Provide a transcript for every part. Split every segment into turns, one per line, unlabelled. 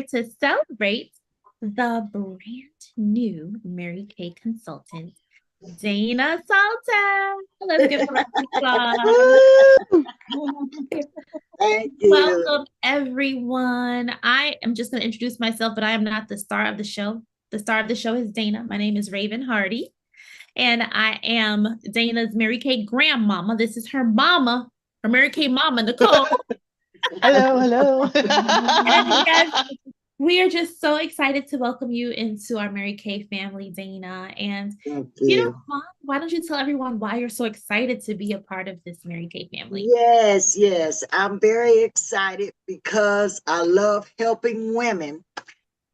here to celebrate the brand new Mary Kay consultant, Dana Salter. Let's give her a applause.
Woo! Thank you.
Welcome, everyone. I am just going to introduce myself, but I am not the star of the show. The star of the show is Dana. My name is Raven Hardy, and I am Dana's Mary Kay grandmama. This is her mama, her Mary Kay mama, Nicole.
Hello, hello.
And yes, we are just so excited to welcome you into our Mary Kay family, Dana. And
Thank
you know,
you.
why don't you tell everyone why you're so excited to be a part of this Mary Kay family?
Yes, yes. I'm very excited because I love helping women.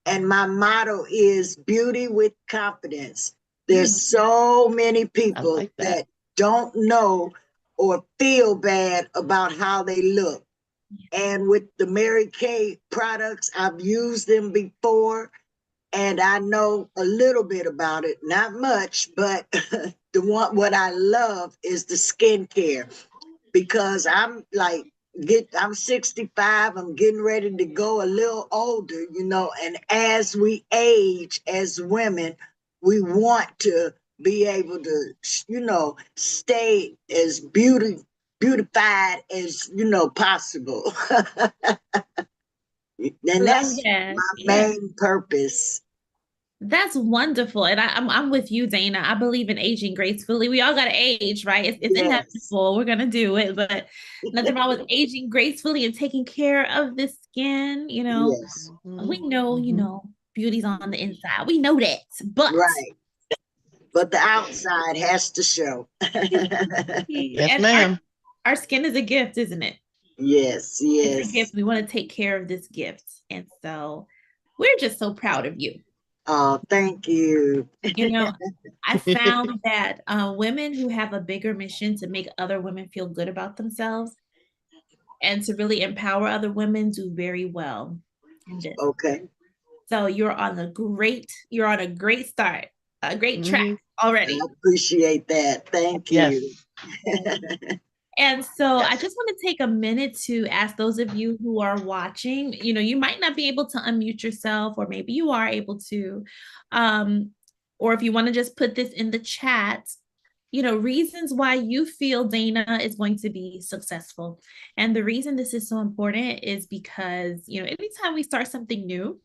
And my motto is beauty with confidence. There's so many
I
people
like that.
that don't know or feel bad about how they look. And with the Mary Kay products, I've used them before and I know a little bit about it, not much, but what I love is the skincare because I'm 65, I'm getting ready to go a little older, and as we age as women, we want to be able to, stay as beautified as, possible. And
Love
that's
that.
my
Yeah.
main purpose.
That's wonderful. And I'm with you, Dana. I believe in aging gracefully. We all gotta age, right? It's
Yes.
inevitable. We're gonna do it, but nothing wrong with aging gracefully and taking care of the skin.
Yes.
We
Mhm,
know,
mhm.
beauty's on the inside. We know that. But
Right. But the outside has to show.
Yes,
and
ma'am.
our skin is a gift, isn't it?
Yes,
It's a
yes.
gift. We want to take care of this gift. And so we're just so proud of you.
Oh, thank you.
You know, I found that women who have a bigger mission to make other women feel good about themselves and to really empower other women do very well in this.
Okay.
So you're on a great start, a great track
Mhm.
I
already.
appreciate that. Thank you.
Yes.
And so I
Yes.
just want to take a minute to ask those of you who are watching, you might not be able to unmute yourself, or maybe you are able to. Um, or if you want to just put this in the chat, reasons why you feel Dana is going to be successful. And the reason this is so important is because, anytime we start something new,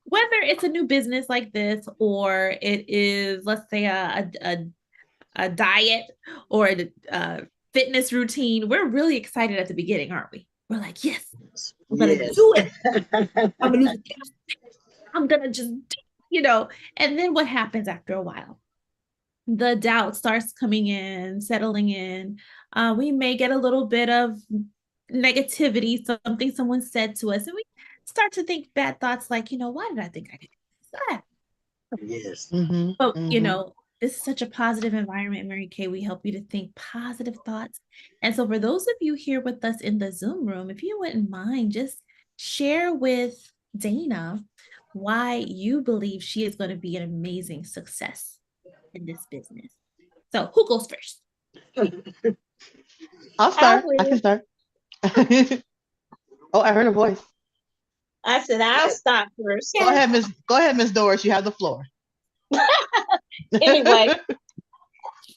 whether it's a new business like this or it is, let's say, a diet or a fitness routine, we're really excited at the beginning, aren't we? We're like, yes, I'm gonna
Yes.
do it. I'm gonna lose it. I'm gonna just, and then what happens after a while? The doubt starts coming in, settling in. We may get a little bit of negativity, something someone said to us, and we start to think bad thoughts like, why did I think I could do this?
Yes.
Mhm,
But,
mhm.
this is such a positive environment, Mary Kay. We help you to think positive thoughts. And so, for those of you here with us in the Zoom room, if you wouldn't mind, just share with Dana why you believe she is going to be an amazing success in this business. So, who goes first?
I'll
I
start. I can
will.
start. Oh, I heard a voice.
I said I'll start first.
Go
Yes.
ahead, Miss. Go ahead, Miss Doris. You have the floor.
Anyway,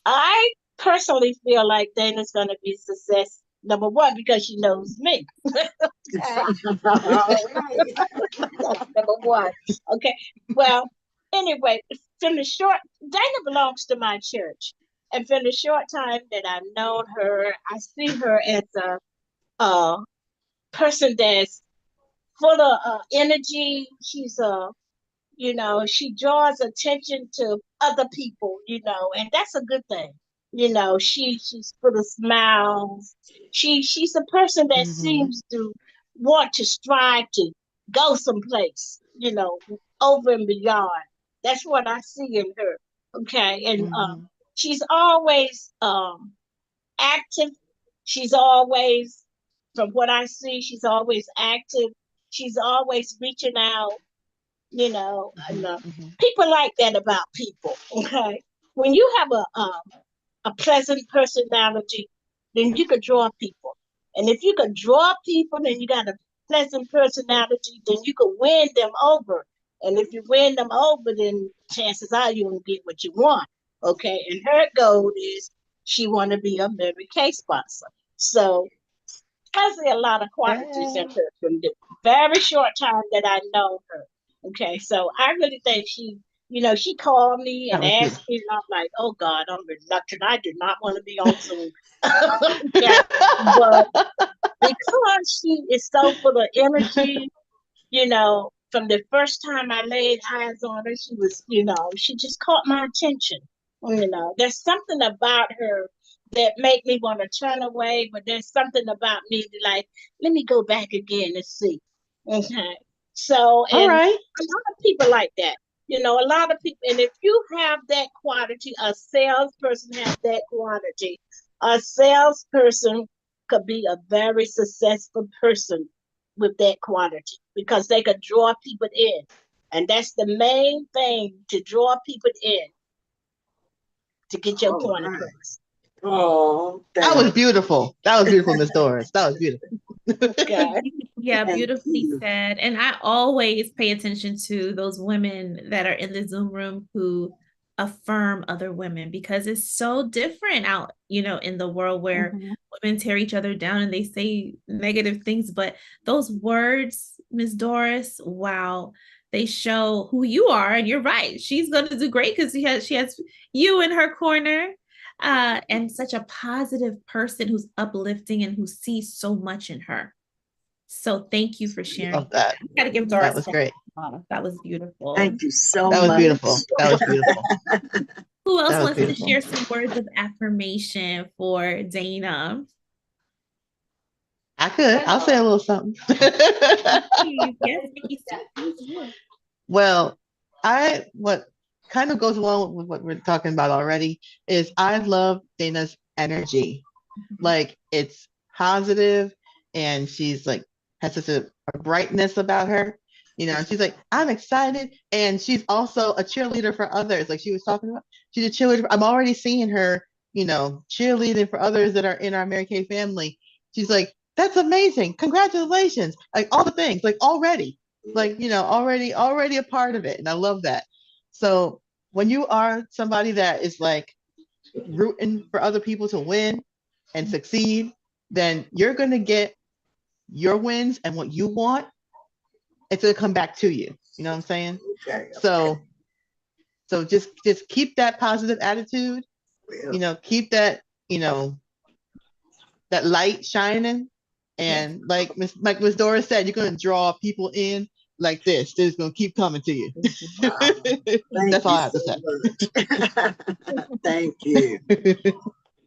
I personally feel like Dana's going to be a success. Number one, because she knows me. Okay,
All right.
that's number one. Okay. Well, anyway, from the short, Dana belongs to my church, and from the short time that I've known her, I see her as a person that's full of energy. She draws attention to other people, and that's a good thing. She's full of smiles. She's a person that
Mhm,
seems to want to strive to go someplace, over and beyond. That's what I see in her. Okay, and
mhm,
she's always active. She's always, from what I see, she's always active. She's always reaching out, and
mhm, mhm,
people like that about people. Okay, when you have a pleasant personality, then you could draw people, and if you could draw people, then you got to pleasant personality, then you can win them over. And if you win them over, then chances are you're gonna get what you want. Okay. And her goal is she wanna be a Mary Kay sponsor. So I see a lot of qualities in
Yeah.
her from the very short time that I know her. Okay, so I really think she called me
That
and
was
asked
beautiful.
me, and I'm like, oh God, I'm reluctant. I do not want to be on Zoom. Okay, but because she is so full of energy, from the first time I laid eyes on her, she just caught my attention. There's something about her that make me want to turn away, but there's something about me that like, let me go back again and see. Okay. So,
All
and
right.
a lot of people like that. A lot of people, and if you have that quality, a salesperson has that quality. A salesperson could be a very successful person with that quality because they could draw people in. And that's the main thing, to draw people in to get your
All
point
right.
across.
Oh,
That was
thank
beautiful. That was beautiful, Miss Doris. That was beautiful.
Okay.
Yeah,
thank
beautifully
you.
said. And I always pay attention to those women that are in the Zoom room who affirm other women because it's so different out, in the world where women tear each other down and they say negative things. But those words, Miss Doris, wow, they show who you are. And you're right. She's going to do great because she has you in her corner. And such a positive person who's uplifting and who sees so much in her. So thank you for sharing.
Love that.
We got to give
That
Doris
was
a
great.
round. That was beautiful.
Thank you so
That was
much.
beautiful. That was beautiful.
Who else
That was
wants to
beautiful.
share some words of affirmation for Dana?
I could. I'll say a little something.
Please, yes, Nikki, please do.
Well, what kind of goes along with what we're talking about already is I love Dana's energy. Like it's positive and she's like has such a brightness about her. And she's like, I'm excited. And she's also a cheerleader for others. Like she was talking about, she's a cheerleader. I'm already seeing her, cheerleading for others that are in our Mary Kay family. She's like, that's amazing. Congratulations. Like all the things, like already, like, already a part of it. And I love that. So when you are somebody that is like rooting for other people to win and succeed, then you're going to get your wins and what you want. It's going to come back to you. You know what I'm saying?
Okay.
So just keep that positive attitude,
Well,
keep that, that light shining. And like Miss Doris said, you're going to draw people in like this. They're just going to keep coming to you.
wow.
That's
Thank
all
you
I have to
so
say.
much. Thank you.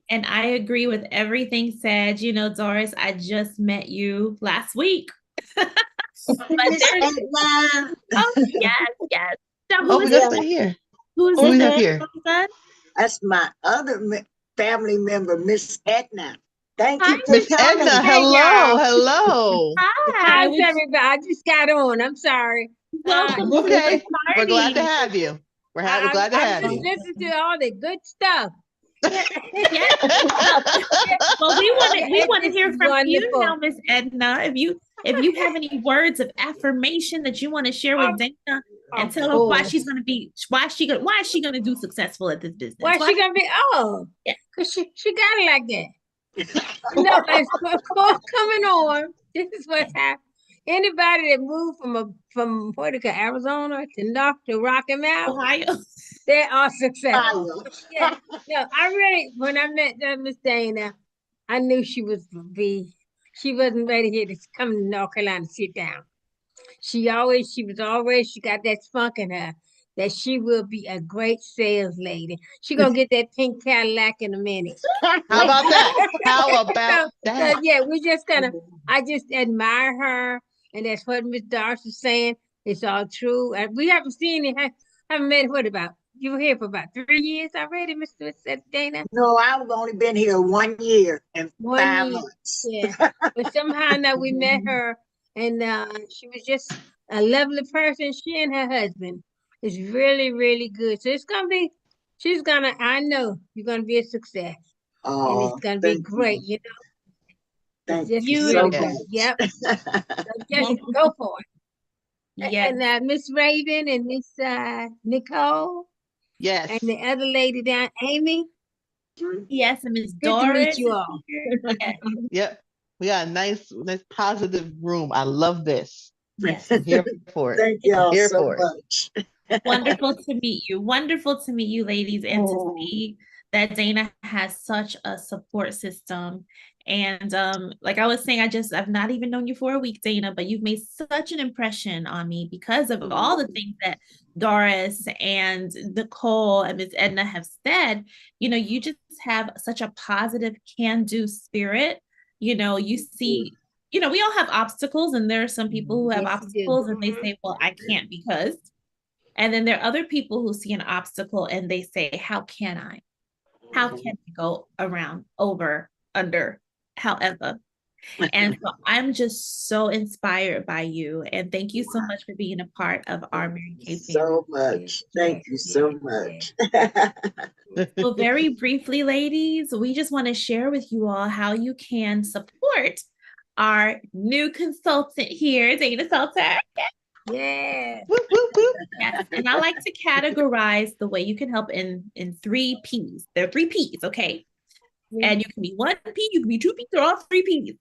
And I agree with everything said. Doris, I just met you last week. But
Miss
there's,
Edna.
oh, yes. Now,
Oh,
who
we
is
got
it?
to stay here.
Who is
Who we
it?
have here?
That's my other family member, Miss Edna. Thank
Hi,
you for
Miss
coming.
Edna,
Hey, y'all.
hello.
Hi.
How's everybody? I just got on. I'm sorry.
Welcome to
Okay,
the
we're glad to
party.
have you. We're
I,
glad to
I'm
have
just
you.
listening to all the good stuff.
Yes. Well, we want to
This
hear
is
from you
wonderful.
now, Miss Edna. If you have any words of affirmation that you want to share with Dana and
Of
tell her why
course.
she's going to be why is she going to do successful at this business?
Why she gonna be? Oh,
Yeah.
cause she got it like that. No, it's before coming on. This is what's happened. Anybody that moved from what do you call Arizona to Rocky Mount,
Ohio.
they are successful.
Hello.
Yeah. No, I really when I met Miss Dana, I knew she wasn't ready here to come to North Carolina to sit down. She got that spunk in her that she will be a great sales lady. She gonna get that pink Cadillac in a minute.
How about that? How
So,
about that?
yeah, I just admire her, and that's what Miss Darcy was saying. It's all true. We haven't seen it. Haven't met what about? You were here for about 3 years already, Mr. Dana.
No, I've only been here 1 year and
1
5
year.
months.
Yeah. But somehow now we met her and she was just a lovely person. She and her husband is really, really good. So I know you're gonna be a success. And it's
Oh,
gonna be
thank you.
great.
Thank
Just
you so
beautiful.
much.
Yep. So just go for it.
Yes.
And Miss Raven and Miss Nicole
Yes.
and the other lady down, Amy.
Yes, and Miss
Good to meet
Doris
you
is
all.
here. Yes.
Yep. We got a nice positive room. I love this.
Yes.
I'm here for it.
Thank y'all
Here
so
for it.
much.
Wonderful to meet you. Wonderful to meet you, ladies, and to
Oh.
see that Dana has such a support system. And like I was saying, I've not even known you for a week, Dana, but you've made such an impression on me because of all the things that Doris and Nicole and Miss Edna have said. You know, you just have such a positive can-do spirit. You know, you see, you know, we all have obstacles, and there are some people who have
Yes, you do.
obstacles and they say, well, I can't because. And then there are other people who see an obstacle and they say, how can I? How can I go around, over, under, however? And so I'm just so inspired by you. And thank you so much for being a part of our Mary Kay family.
So much. Thank you so much.
So very briefly, ladies, we just want to share with you all how you can support our new consultant here, Dana Salter.
Yeah.
Whoop, whoop, whoop.
Yes, and I like to categorize the way you can help in 3 P's. There are 3 P's, okay? And you can be 1 P, you can be 2 P's, or all 3 P's.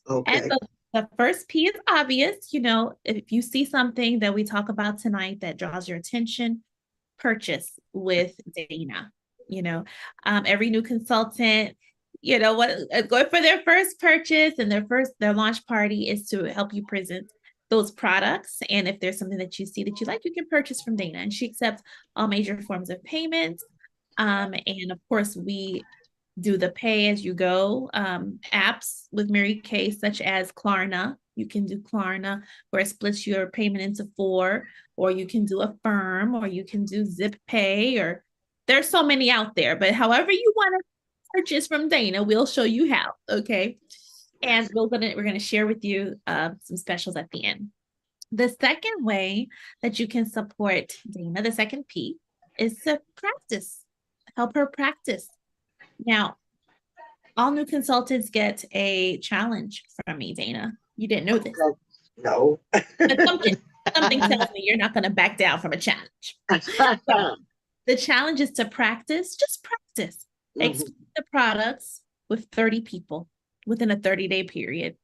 Okay.
And the first P is obvious. You know, if you see something that we talk about tonight that draws your attention, purchase with Dana. You know, every new consultant, you know, what going for their first purchase and their launch party is to help you present those products. And if there's something that you see that you like, you can purchase from Dana. And she accepts all major forms of payment. And of course, we do the pay as you go apps with Mary Kay, such as Klarna. You can do Klarna, where it splits your payment into 4, or you can do Affirm, or you can do Zip Pay, or there's so many out there. But however you want to purchase from Dana, we'll show you how. Okay. And we're gonna share with you some specials at the end. The second way that you can support Dana, the second P, is to practice. Help her practice. Now, all new consultants get a challenge from me, Dana. You didn't know this.
No.
But something tells me you're not going to back down from a challenge. The challenge is to practice, just practice. Explain the products with 30 people within a 30-day period.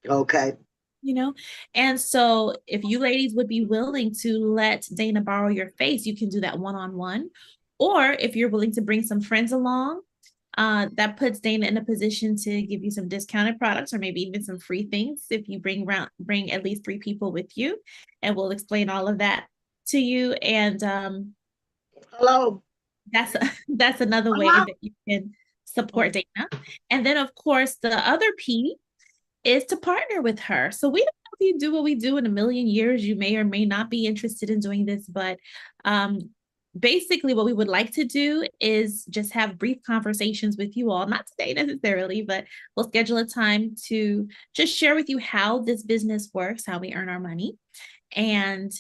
Okay.
You know, and so if you ladies would be willing to let Dana borrow your face, you can do that one-on-one. Or if you're willing to bring some friends along, that puts Dana in a position to give you some discounted products, or maybe even some free things if you bring at least 3 people with you, and we'll explain all of that to you. And
Hello.
that's another way that you can support Dana. And then of course the other P is to partner with her. So we don't know if you do what we do in a million years. You may or may not be interested in doing this, but basically what we would like to do is just have brief conversations with you all, not today necessarily, but we'll schedule a time to just share with you how this business works, how we earn our money, and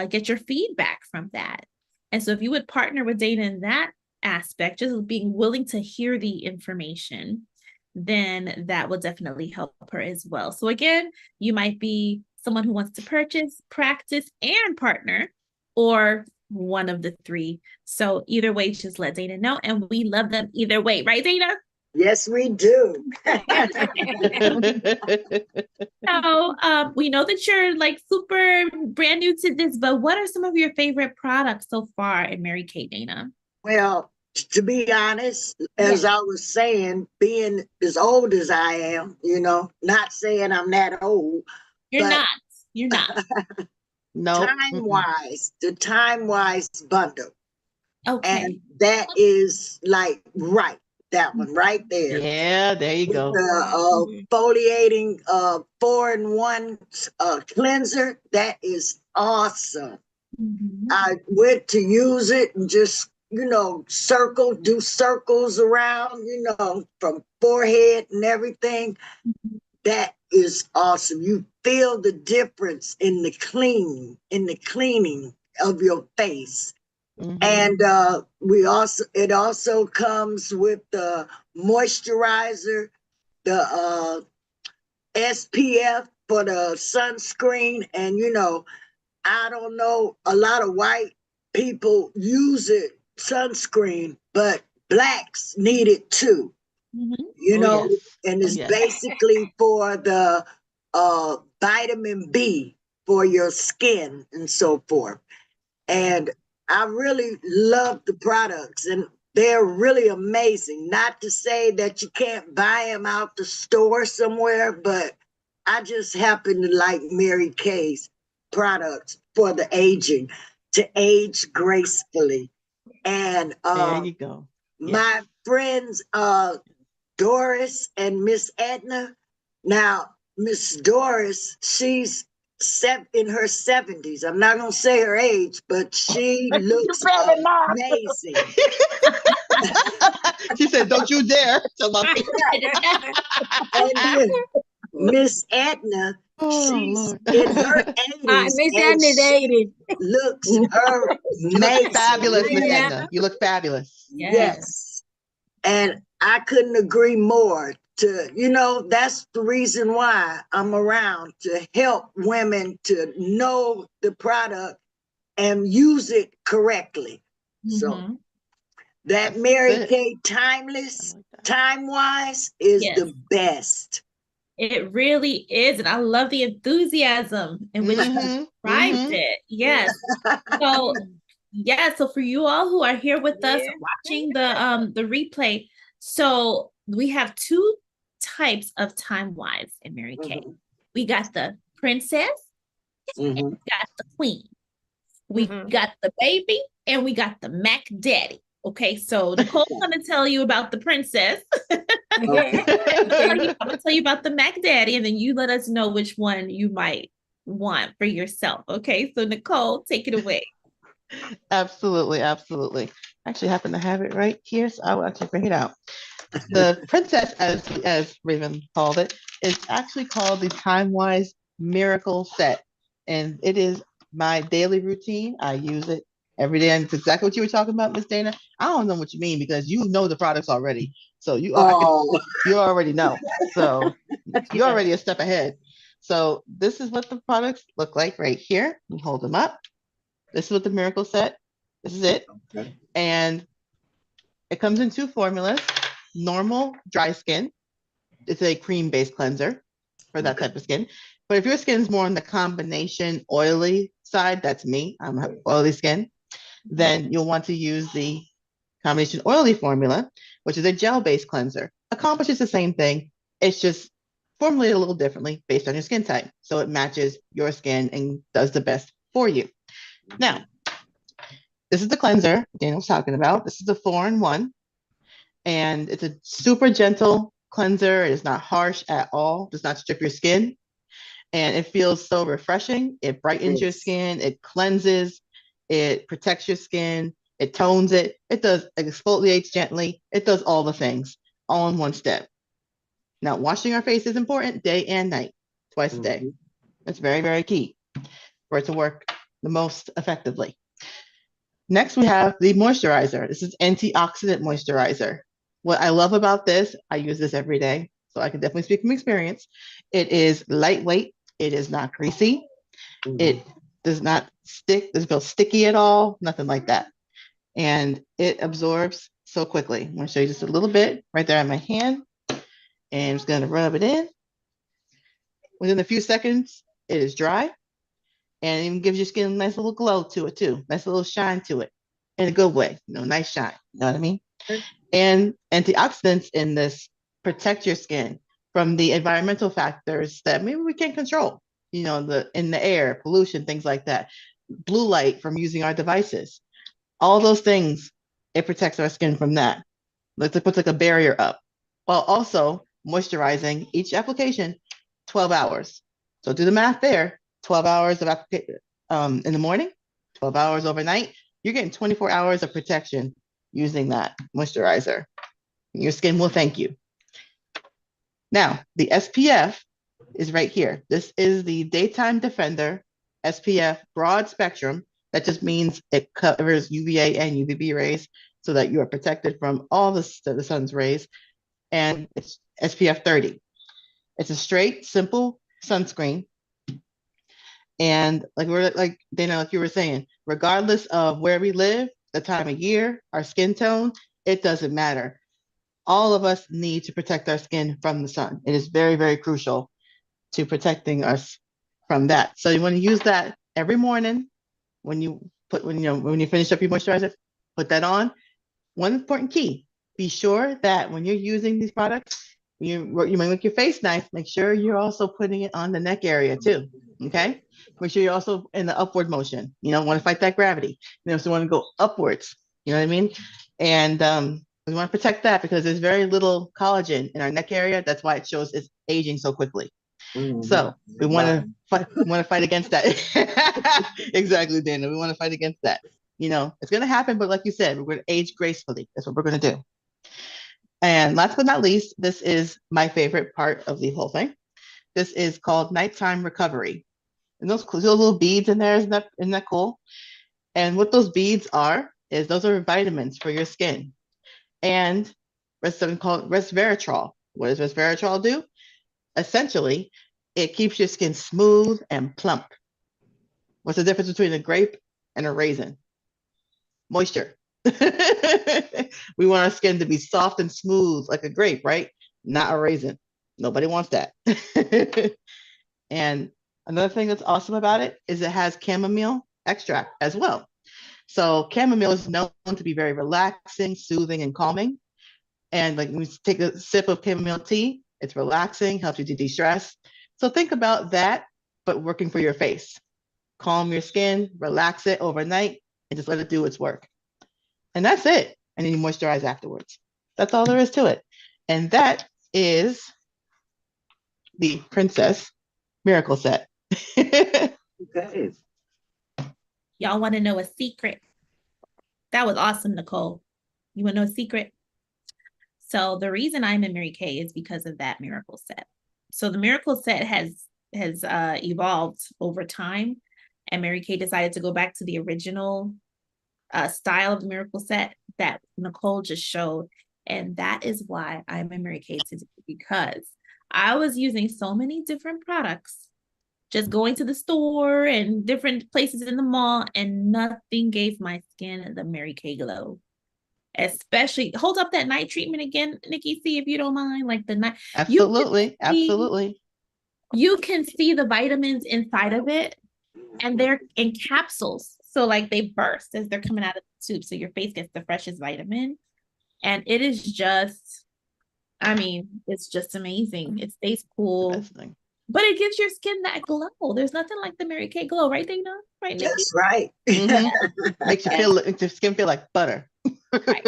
get your feedback from that. And so if you would partner with Dana in that aspect, just being willing to hear the information, then that will definitely help her as well. So again, you might be someone who wants to purchase, practice, and partner, or one of the 3. So either way, just let Dana know. And we love them either way. Right, Dana?
Yes, we do.
So we know that you're like super brand new to this, but what are some of your favorite products so far in Mary Kay, Dana?
Well, to be honest, as I was saying, being as old as I am, you know, not saying I'm that old.
You're not. You're not.
No.
The time-wise bundle.
Okay.
And that is like that one right there.
Yeah, there you go.
The foliating 4-in-1 cleanser, that is awesome. I went to use it and just, you know, do circles around, you know, from forehead and everything. That is awesome. You feel the difference in the cleaning of your face. And it also comes with the moisturizer the SPF for the sunscreen. And I don't know, a lot of white people use it, sunscreen, but blacks need it too.
Mhm.
Oh, yes.
And
Oh,
it's
yes.
basically for the vitamin B for your skin and so forth. And I really love the products, and they're really amazing. Not to say that you can't buy them out the store somewhere, but I just happen to like Mary Kay's products for the aging, to age gracefully. And
There you go. Yes.
my friends, Doris and Miss Edna. Now, Miss Doris, she's in her 70s. I'm not gonna say her age, but she looks
better not.
amazing.
She said, "Don't you dare tell my
And then Miss Edna,
Oh,
she's
Lord.
in her 80s,
Miss
and
Anna's
she
80.
looks
You look
amazing.
fabulous, Miss
Yeah.
Edna. You look fabulous.
Yes. And I couldn't agree more. That's the reason why I'm around, to help women to know the product and use it correctly. So
Mhm.
that
That's
Mary
it.
Kay
I
Timeless,
like that.
time-wise, is
Yes.
the best.
It really is. And I love the enthusiasm in which you
Mhm,
described
mhm.
it. Yes. So yeah, so for you all who are here with us
Yeah.
watching the replay, so we have two types of time wives in Mary Kay.
Mhm,
We got the princess and
mhm.
we got the queen. We
Mhm.
got the baby and we got the Mac Daddy. Okay, so Nicole's gonna tell you about the princess.
Okay.
I'm gonna tell you about the Mac Daddy, and then you let us know which one you might want for yourself. Okay, so Nicole, take it away.
Absolutely, absolutely. I actually happen to have it right here, so I will actually bring it out. The princess, as Raven called it, is actually called the Time-Wise Miracle Set, and it is my daily routine. I use it every day, and it's exactly what you were talking about, Miss Dana. I don't know what you mean because you know the products already, so you
Oh,
you already know. So you're
Yes.
already a step ahead. So this is what the products look like right here. We hold them up. This is what the Miracle Set. This is it,
okay.
and it comes in two formulas: normal dry skin. It's a cream-based cleanser for that type of skin. But if your skin's more on the combination oily side, that's me. I'm have oily skin. Then you'll want to use the combination oily formula, which is a gel-based cleanser. Accomplishes the same thing. It's just formulated a little differently based on your skin type. So it matches your skin and does the best for you. Now, this is the cleanser Daniel was talking about. This is the 4-in-1, and it's a super gentle cleanser. It is not harsh at all, does not strip your skin, and it feels so refreshing. It brightens your
Yes.
skin, it cleanses, it protects your skin, it tones it, it exfoliates gently, it does all the things all in one step. Now, washing our face is important day and night, twice a day.
Mhm.
It's very, very key for it to work the most effectively. Next, we have the moisturizer. This is antioxidant moisturizer. What I love about this, I use this every day, so I can definitely speak from experience. It is lightweight. It is not greasy. It
Mhm.
does not stick, doesn't feel sticky at all, nothing like that. And it absorbs so quickly. I'm going to show you just a little bit right there on my hand, and I'm just going to rub it in. Within a few seconds, it is dry, and it even gives your skin a nice little glow to it too, nice little shine to it in a good way, nice shine. You know what I mean? And antioxidants in this protect your skin from the environmental factors that maybe we can't control. In the air, pollution, things like that. Blue light from using our devices. All those things, it protects our skin from that. It puts like a barrier up, while also moisturizing each application 12 hours. So do the math there. 12 hours of application in the morning, 12 hours overnight. You're getting 24 hours of protection using that moisturizer. Your skin will thank you. Now, the SPF is right here. This is the Daytime Defender SPF broad spectrum. That just means it covers UVA and UVB rays so that you are protected from all the sun's rays. and it's SPF 30. It's a straight, simple sunscreen. And like Dana, like you were saying, regardless of where we live, the time of year, our skin tone, it doesn't matter. All of us need to protect our skin from the sun. It is very, very crucial to protecting us from that. So you want to use that every morning when you finish up your moisturizer, put that on. One important key: be sure that when you're using these products, you might make your face nice. Make sure you're also putting it on the neck area too. Okay. Make sure you're also in the upward motion. You don't want to fight that gravity. You also want to go upwards. You know what I mean? And we want to protect that because there's very little collagen in our neck area. That's why it shows it's aging so quickly. So we want to fight against that. Exactly, Dana. We want to fight against that. You know, it's going to happen, but like you said, we're going to age gracefully. That's what we're going to do. And last but not least, this is my favorite part of the whole thing. This is called Nighttime Recovery. And those little beads in there, isn't that cool? And what those beads are is those are vitamins for your skin. And there's something called resveratrol. What does resveratrol do? Essentially, it keeps your skin smooth and plump. What's the difference between a grape and a raisin? Moisture. We want our skin to be soft and smooth like a grape, right? Not a raisin. Nobody wants that. And another thing that's awesome about it is it has chamomile extract as well. So chamomile is known to be very relaxing, soothing, and calming. And like when you take a sip of chamomile tea, it's relaxing, helps you to de-stress. So think about that, but working for your face. Calm your skin, relax it overnight, and just let it do its work. And that's it. And then you moisturize afterwards. That's all there is to it. And that is the Princess Miracle Set.
Okay.
Y'all want to know a secret? That was awesome, Nicole. You want to know a secret? So the reason I'm in Mary Kay is because of that Miracle Set. So the Miracle Set has evolved over time, and Mary Kay decided to go back to the original style of the Miracle Set that Nicole just showed. And that is why I'm in Mary Kay today, because I was using so many different products, just going to the store and different places in the mall, and nothing gave my skin the Mary Kay glow. Especially, hold up that night treatment again, Nikki, see if you don't mind. Like the night.
Absolutely.
You can see the vitamins inside of it, and they're in capsules. So like they burst as they're coming out of the tube. So your face gets the freshest vitamin. And it is just, I mean, it's just amazing. It stays cool. But it gives your skin that glow. There's nothing like the Mary Kay glow, right, Dana? Right, Nikki?
That's right.
Makes your skin feel like butter.
Right.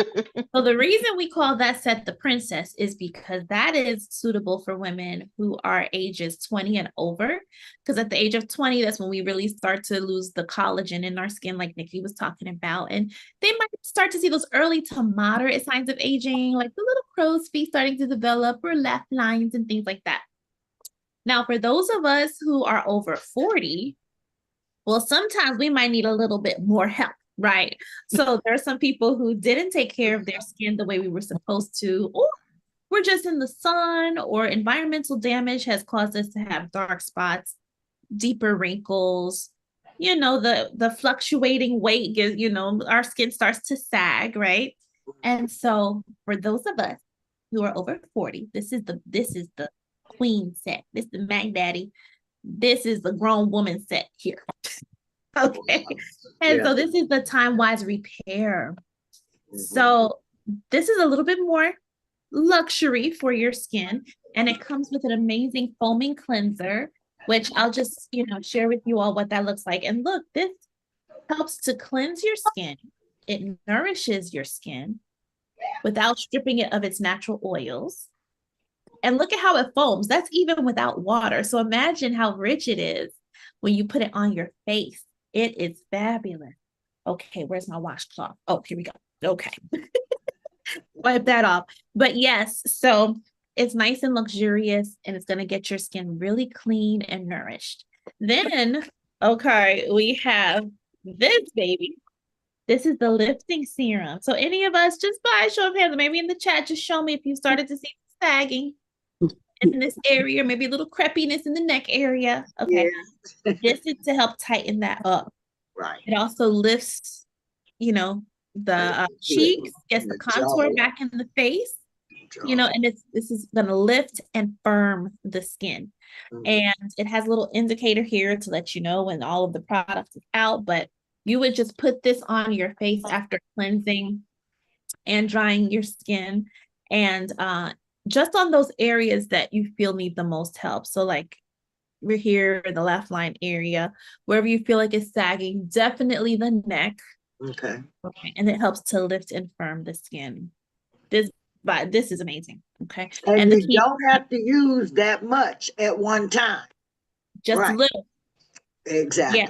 So the reason we call that set the Princess is because that is suitable for women who are ages 20 and over. Because at the age of 20, that's when we really start to lose the collagen in our skin, like Nikki was talking about. And they might start to see those early to moderate signs of aging, like the little crow's feet starting to develop or laugh lines and things like that. Now, for those of us who are over 40, well, sometimes we might need a little bit more help, right? So there are some people who didn't take care of their skin the way we were supposed to, or we're just in the sun, or environmental damage has caused us to have dark spots, deeper wrinkles, the fluctuating weight, our skin starts to sag, right? And so for those of us who are over 40, this is the queen set. This is the Mac Daddy. This is the grown woman set here. Okay. And so this is the time-wise repair. So this is a little bit more luxury for your skin. And it comes with an amazing foaming cleanser, which I'll just, share with you all what that looks like. And look, this helps to cleanse your skin. It nourishes your skin without stripping it of its natural oils. And look at how it foams. That's even without water. So imagine how rich it is when you put it on your face. It is fabulous. Okay, where's my washcloth? Oh, here we go. Okay. Wipe that off. But yes, so it's nice and luxurious, and it's going to get your skin really clean and nourished. Then, okay, we have this baby. This is the lifting serum. So any of us, just by a show of hands, maybe in the chat, just show me if you started to see sagging in this area, maybe a little crepiness in the neck area. Okay.
Yeah.
This is to help tighten that up.
Right.
It also lifts, the cheeks, gets the contour back in the face, and this is going to lift and firm the skin. And it has a little indicator here to let you know when all of the product is out, but you would just put this on your face after cleansing and drying your skin, and just on those areas that you feel need the most help. So like we're here in the laugh line area, wherever you feel like it's sagging, definitely the neck.
Okay.
And it helps to lift and firm the skin. This is amazing. Okay.
And you don't have to use that much at one time.
Just a little.
Exactly.
Yeah.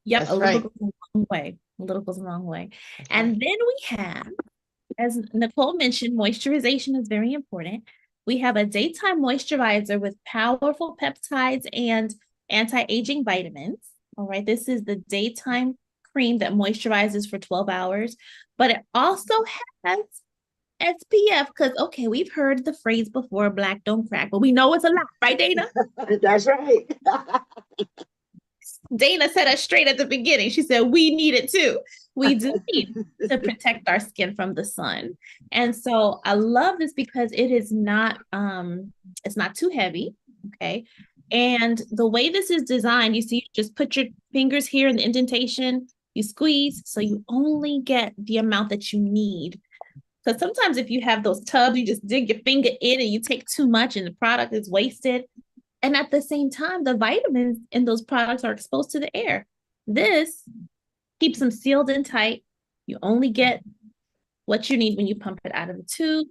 Yep.
That's
a little
right.
goes a long way. A little goes a long way. And then we have, as Nicole mentioned, moisturization is very important. We have a daytime moisturizer with powerful peptides and anti-aging vitamins. All right. This is the daytime cream that moisturizes for 12 hours, but it also has SPF because, okay, we've heard the phrase before, black don't crack, but we know it's a lot, right, Dana?
That's right.
Dana set us straight at the beginning. She said, we need it too. We do need to protect our skin from the sun. And so I love this because it is not, it's not too heavy, okay? And the way this is designed, you see, you just put your fingers here in the indentation, you squeeze, so you only get the amount that you need. Because sometimes if you have those tubs, you just dig your finger in and you take too much and the product is wasted. And at the same time, the vitamins in those products are exposed to the air. This keeps them sealed and tight. You only get what you need when you pump it out of the tube.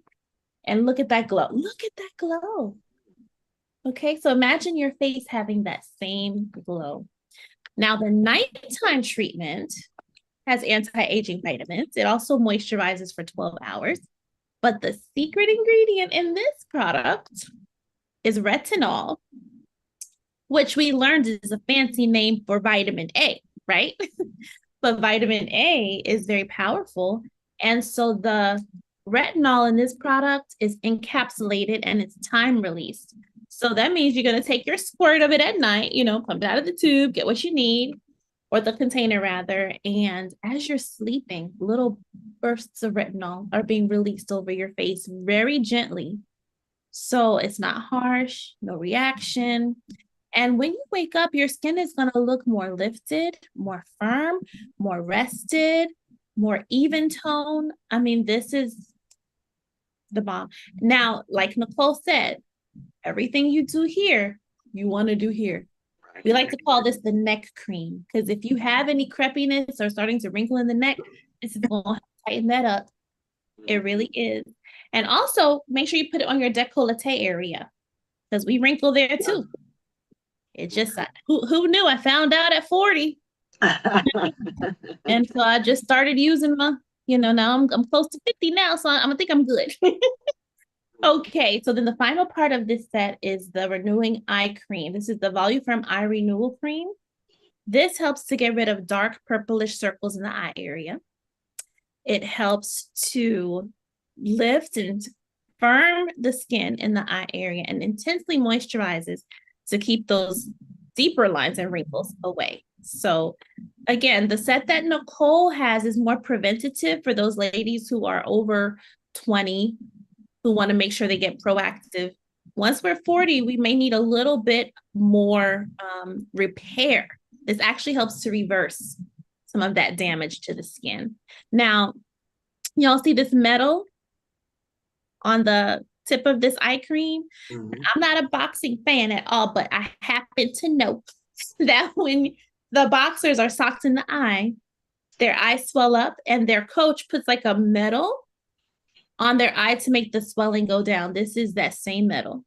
And look at that glow. Look at that glow. Okay, so imagine your face having that same glow. Now, the nighttime treatment has anti-aging vitamins. It also moisturizes for 12 hours. But the secret ingredient in this product is retinol, which we learned is a fancy name for vitamin A, right? But vitamin A is very powerful. And so the retinol in this product is encapsulated and it's time released. So that means you're going to take your squirt of it at night, pump it out of the tube, get what you need, or the container rather. And as you're sleeping, little bursts of retinol are being released over your face very gently. So it's not harsh, no reaction. And when you wake up, your skin is going to look more lifted, more firm, more rested, more even tone. I mean, this is the bomb. Now, like Nicole said, everything you do here, you want to do here. We like to call this the neck cream because if you have any crepiness or starting to wrinkle in the neck, this is going to tighten that up. It really is. And also make sure you put it on your décolleté area because we wrinkle there too. It just, who knew? I found out at 40. And so I just started using my, now I'm close to 50 now, so I think I'm good. Okay, so then the final part of this set is the Renewing Eye Cream. This is the Voluform Eye Renewal Cream. This helps to get rid of dark purplish circles in the eye area. It helps to lift and firm the skin in the eye area and intensely moisturizes to keep those deeper lines and wrinkles away. So again, the set that Nicole has is more preventative for those ladies who are over 20, who want to make sure they get proactive. Once we're 40, we may need a little bit more repair. This actually helps to reverse some of that damage to the skin. Now, y'all see this metal on the tip of this eye cream? Mm-hmm. I'm not a boxing fan at all, but I happen to know that when the boxers are socked in the eye, their eyes swell up and their coach puts like a metal on their eye to make the swelling go down. This is that same metal.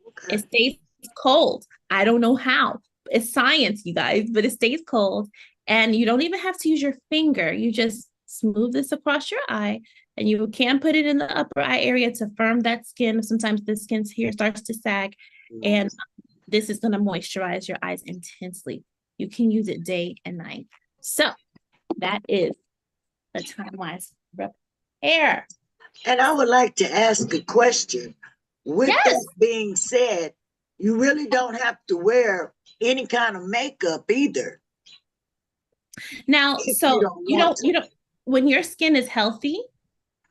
Okay. It stays cold. I don't know how. It's science, you guys, but it stays cold. And you don't even have to use your finger. You just smooth this across your eye and you can put it in the upper eye area to firm that skin. Sometimes the skin here starts to sag, and this is going to moisturize your eyes intensely. You can use it day and night. So that is the Time Wise repair.
And I would like to ask a question. With
Yes.
that being said, you really don't have to wear any kind of makeup either.
Now,
If
so
want
you don't, when your skin is healthy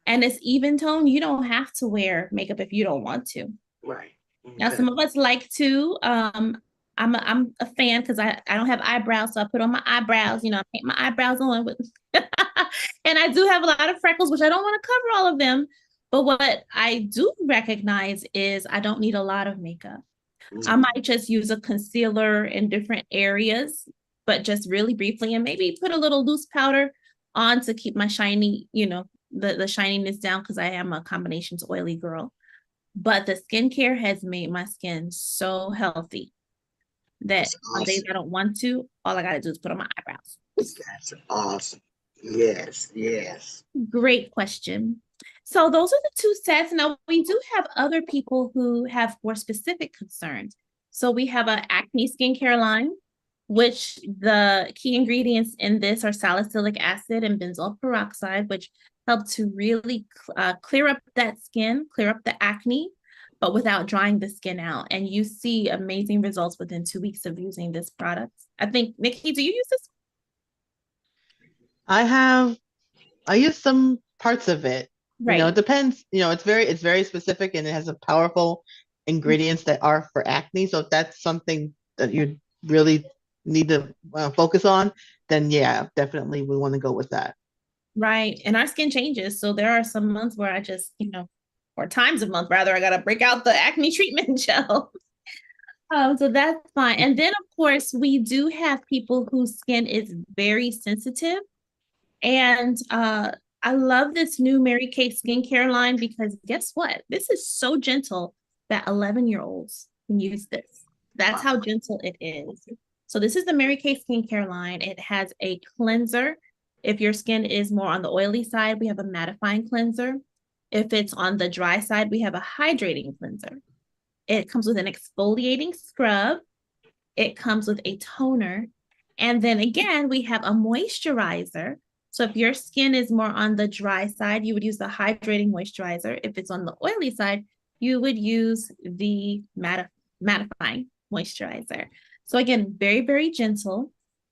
and it's even tone, you don't have to wear makeup if you don't want to.
Right.
Now, some of us like to. I'm a fan because I don't have eyebrows, so I put on my eyebrows. I paint my eyebrows on with, and I do have a lot of freckles, which I don't want to cover all of them. But what I do recognize is I don't need a lot of makeup. I might just use a concealer in different areas, but just really briefly, and maybe put a little loose powder on to keep my shiny, the shininess down because I am a combinations oily girl. But the skincare has made my skin so healthy that on days I don't want to, all I gotta do is put on my eyebrows.
That's awesome. Yes, yes.
Great question. So those are the two sets. Now we do have other people who have more specific concerns. So we have an acne skincare line, which the key ingredients in this are salicylic acid and benzoyl peroxide, which help to really clear up that skin, clear up the acne, but without drying the skin out. And you see amazing results within 2 weeks of using this product. I think, Nikki, do you use this?
I use some parts of it.
Right.
It depends. It's very specific, and it has a powerful ingredients that are for acne. So if that's something that you really need to focus on, then yeah, definitely we want to go with that.
Right. And our skin changes. So there are some months where I just, or times of month rather, I got to break out the acne treatment gel. So that's fine. And then, of course, we do have people whose skin is very sensitive. And I love this new Mary Kay skincare line because guess what? This is so gentle that 11-year-olds can use this. That's how gentle it is. So this is the Mary Kay skincare line. It has a cleanser. If your skin is more on the oily side, we have a mattifying cleanser. If it's on the dry side, we have a hydrating cleanser. It comes with an exfoliating scrub. It comes with a toner. And then again, we have a moisturizer. So if your skin is more on the dry side, you would use the hydrating moisturizer. If it's on the oily side, you would use the mattifying moisturizer. So again, very, very gentle.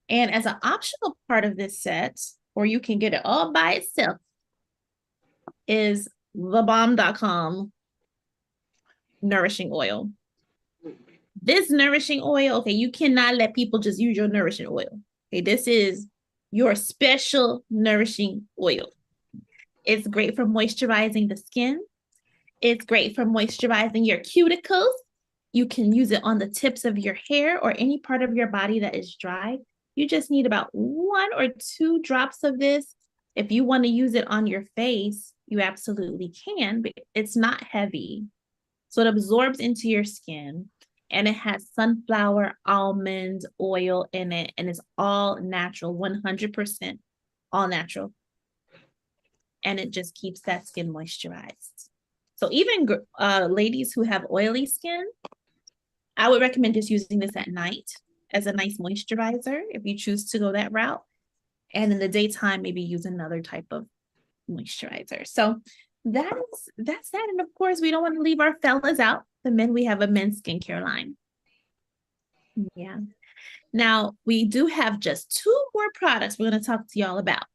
And as an optional part of this set, or you can get it all by itself, is thebomb.com nourishing oil. This nourishing oil, okay, you cannot let people just use your nourishing oil. Okay, this is your special nourishing oil. It's great for moisturizing the skin. It's great for moisturizing your cuticles. You can use it on the tips of your hair or any part of your body that is dry. You just need about 1 or 2 drops of this. If you want to use it on your face, you absolutely can, but it's not heavy. So it absorbs into your skin, and it has sunflower almond oil in it, and it's all natural, 100% all natural. And it just keeps that skin moisturized. So even ladies who have oily skin, I would recommend just using this at night as a nice moisturizer if you choose to go that route. And in the daytime, maybe use another type of moisturizer. So that's that. And of course, we don't want to leave our fellas out. The men, we have a men's skincare line. Yeah. Now, we do have just 2 more products we're going to talk to y'all about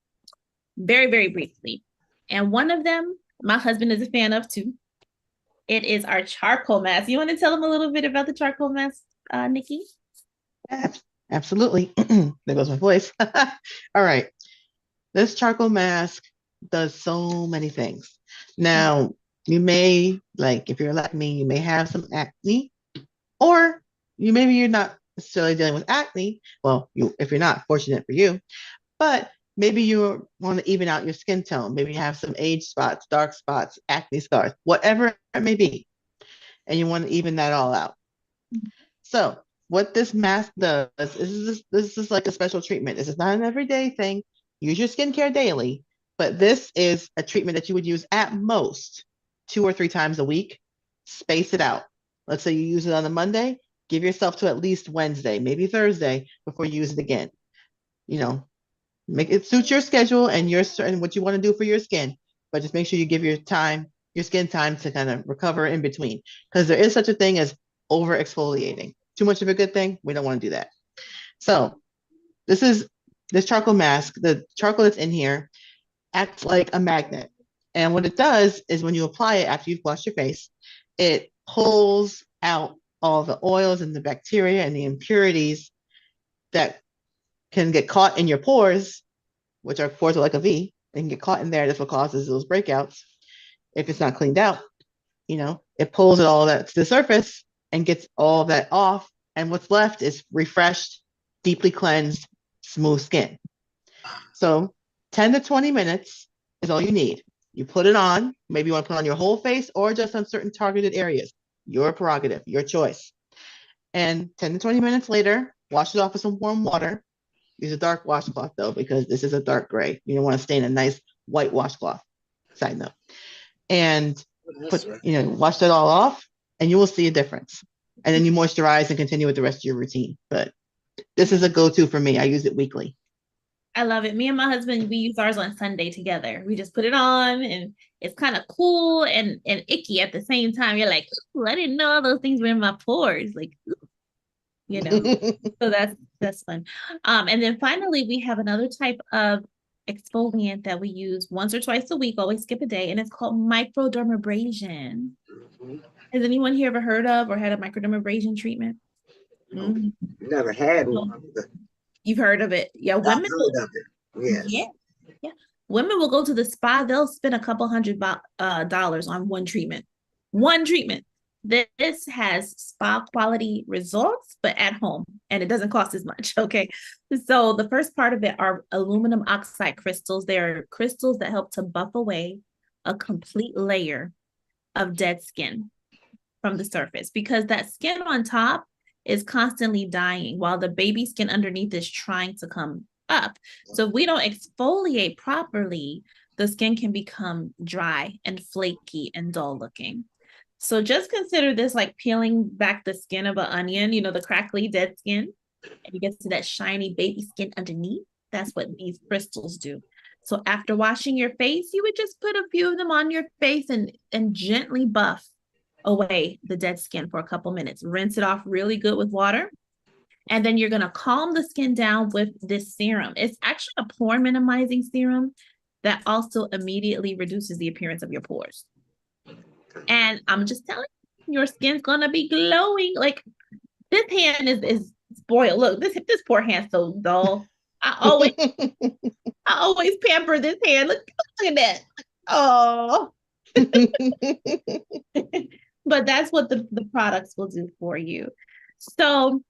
very, very briefly. And one of them, my husband is a fan of too. It is our charcoal mask. You want to tell them a little bit about the charcoal mask, Nikki?
Absolutely. There goes my voice. All right. This charcoal mask does so many things. Now, you may, if you're like me, you may have some acne, or maybe you're not necessarily dealing with acne. Well, if you're not, fortunate for you, but maybe you want to even out your skin tone. Maybe you have some age spots, dark spots, acne scars, whatever it may be, and you want to even that all out. So what this mask does is this is like a special treatment. This is not an everyday thing. Use your skincare daily, but this is a treatment that you would use at most 2 or 3 times a week. Space it out. Let's say you use it on a Monday, give yourself to at least Wednesday, maybe Thursday before you use it again. Make it suit your schedule and what you want to do for your skin, but just make sure you give your time your skin time to kind of recover in between, because there is such a thing as over exfoliating. Too much of a good thing, we don't want to do that. So this charcoal mask, the charcoal that's in here acts like a magnet. And what it does is when you apply it after you've washed your face, it pulls out all the oils and the bacteria and the impurities that can get caught in your pores, which our pores are like a V, and can get caught in there. That's what causes those breakouts. If it's not cleaned out, it pulls it all that to the surface and gets all that off. And what's left is refreshed, deeply cleansed, smooth skin. So 10 to 20 minutes is all you need. You put it on. Maybe you want to put it on your whole face or just on certain targeted areas. Your prerogative, your choice. And 10 to 20 minutes later, wash it off with some warm water. Use a dark washcloth though, because this is a dark gray. You don't want to stain a nice white washcloth. Side note. And wash that all off and you will see a difference. And then you moisturize and continue with the rest of your routine. But this is a go-to for me. I use it weekly.
I love it. Me and my husband, we use ours on Sunday together. We just put it on and it's kind of cool and icky at the same time. You're like, I didn't know all those things were in my pores. Like, so that's fun. And then finally, we have another type of exfoliant that we use once or twice a week, always skip a day, and it's called microdermabrasion. Has anyone here ever heard of or had a microdermabrasion treatment?
Never had one.
You've heard of it. Yeah,
women. I've heard of it. Yes.
Yeah. Women will go to the spa. They'll spend a couple $100 on one treatment. One treatment. This has spa quality results, but at home, and it doesn't cost as much. Okay. So the first part of it are aluminum oxide crystals. They're crystals that help to buff away a complete layer of dead skin from the surface, because that skin on top is constantly dying while the baby skin underneath is trying to come up. So if we don't exfoliate properly, the skin can become dry and flaky and dull looking. So just consider this like peeling back the skin of an onion, the crackly dead skin, and you get to that shiny baby skin underneath. That's what these crystals do. So after washing your face, you would just put a few of them on your face and gently buff away the dead skin for a couple minutes. Rinse it off really good with water. And then you're going to calm the skin down with this serum. It's actually a pore minimizing serum that also immediately reduces the appearance of your pores. And I'm just telling you, your skin's going to be glowing. Like, this hand is spoiled. Look, this poor hand's so dull. I always pamper this hand. Look at that. Oh. But that's what the products will do for you. So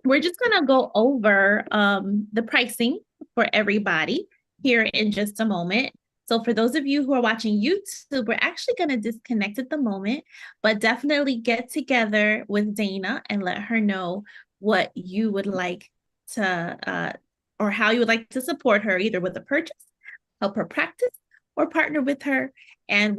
we're just going to go over the pricing for everybody here in just a moment. So for those of you who are watching YouTube, we're actually going to disconnect at the moment, but definitely get together with Dana and let her know what you would like to, or how you would like to support her, either with a purchase, help her practice, or partner with her. And